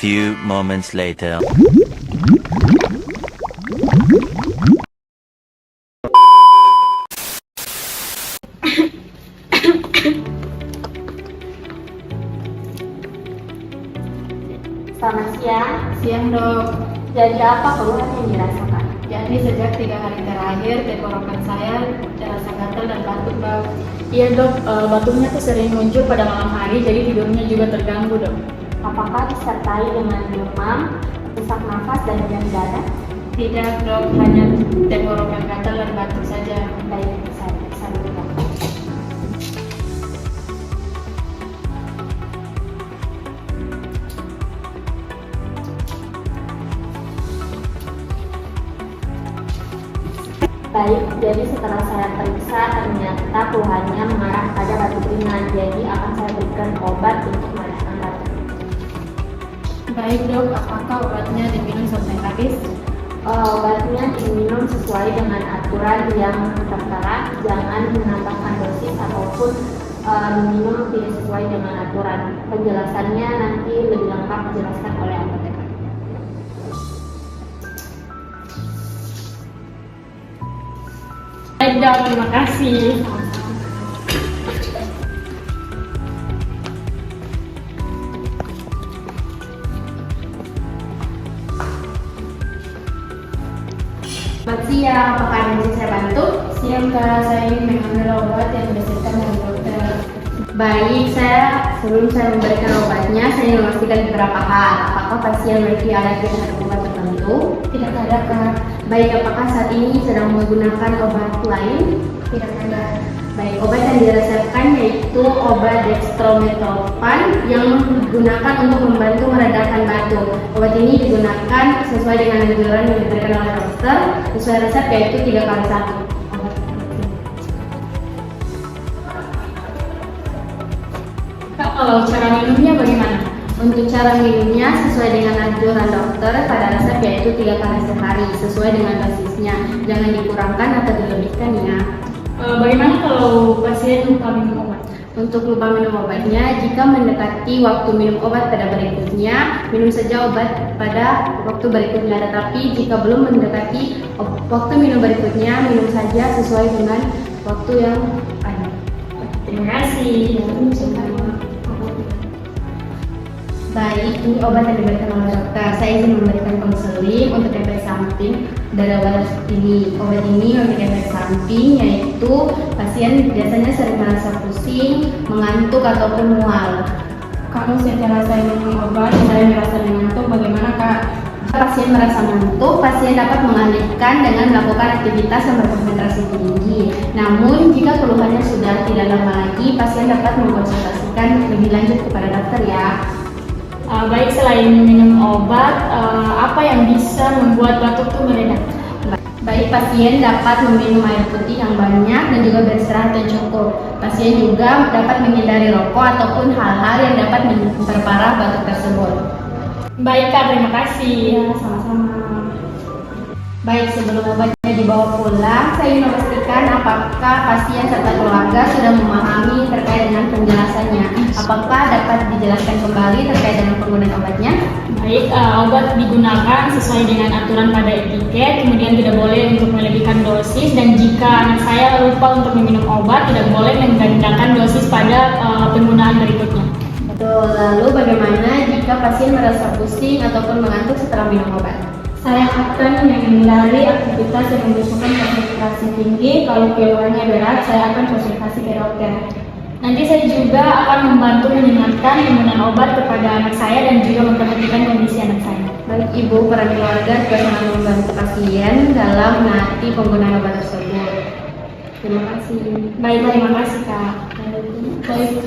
few moments later. Selamat siang. Siang dok. Jadi apa keluhan yang dirasakan? Jadi sejak 3 hari terakhir tenggorokan saya terasa gatal dan batuk dok. Iya dok, batuknya tuh sering muncul pada malam hari, jadi tidurnya juga terganggu dok. Apakah disertai dengan demam, sesak nafas, dan nyeri dada? Tidak dok, hanya tenggorokan gatal dan batuk saja. Baik, saya periksa dulu dok. Baik, jadi setelah saya periksa ternyata keluhannya mengarah pada batuk ringan. Jadi akan saya berikan obat untuk meredakan batuk. Baik dok, apakah obatnya diminum sampai habis? Obatnya diminum sesuai dengan aturan yang tertera. Jangan menambahkan dosis ataupun minum tidak sesuai dengan aturan. Penjelasannya nanti lebih lengkap dijelaskan oleh apoteker. Baik dok, terima kasih. Selamat siang, apakah ada yang bisa saya bantu? Siang kak, saya ingin mengambil obat yang diberikan dari dokter. Baik, sebelum saya memberikan obatnya, saya ingin memastikan beberapa hal. Apakah pasien memiliki alergi terhadap obat tertentu? Tidak ada kak. Baik, apakah saat ini sedang menggunakan obat lain? Tidak ada. Baik, obat yang diresepkan yaitu obat dextromethorphan yang digunakan untuk membantu meredakan batuk. Obat ini digunakan sesuai dengan anjuran yang diberikan oleh dokter, sesuai resep yaitu 3 kali 1. Kak, kalau cara minumnya bagaimana? Untuk cara minumnya sesuai dengan anjuran dokter pada resep yaitu 3 kali sehari sesuai dengan dosisnya. Jangan dikurangkan atau dilebihkan ya. Bagaimana kalau pasien lupa minum obat? Untuk lupa minum obatnya, jika mendekati waktu minum obat pada berikutnya, minum saja obat pada waktu berikutnya. Tetapi jika belum mendekati waktu minum berikutnya, minum saja sesuai dengan waktu yang ada. Terima kasih. Baik, ini obat yang diberikan oleh dokter. Saya ingin memberikan konseling untuk efek samping dari obat ini. Obat ini memiliki efek samping yaitu pasien biasanya sering merasa pusing, mengantuk ataupun mual. Kalau setelah saya minum obat, saya merasa mengantuk, bagaimana kak? Jika pasien merasa mengantuk, pasien dapat mengalihkan dengan melakukan aktivitas yang berkonsentrasi tinggi. Namun, jika keluhannya sudah tidak lama lagi, pasien dapat mengkonsultasikan lebih lanjut kepada dokter ya. Baik, selain minum obat, apa yang bisa membuat batuk itu mereda? Baik, pasien dapat meminum air putih yang banyak dan juga beristirahat yang cukup. Pasien juga dapat menghindari rokok ataupun hal-hal yang dapat memperparah batuk tersebut. Baik Kak, terima kasih. Ya, sama-sama. Baik, sebelum obatnya dibawa pulang, saya ingin memastikan apakah pasien serta keluarga sudah memahami terkait dengan penjelasannya. Apakah dapat dijelaskan kembali terkait dengan penggunaan obatnya? Baik, obat digunakan sesuai dengan aturan pada etiket, kemudian tidak boleh untuk melebihkan dosis, dan jika anak saya lupa untuk meminum obat, tidak boleh menggandakan dosis pada penggunaan berikutnya. Betul, lalu bagaimana jika pasien merasa pusing ataupun mengantuk setelah minum obat? Saya akan menghindari aktivitas yang membutuhkan konsentrasi tinggi. Kalau keluhannya berat, saya akan konsultasi ke dokter. Nanti saya juga akan membantu mengingatkan penggunaan obat kepada anak saya dan juga memperhatikan kondisi anak saya. Baik Ibu, peran keluarga juga sangat membantu pasien dalam menaati penggunaan obat tersebut. Terima kasih. Baik, terima kasih Kak. Baik.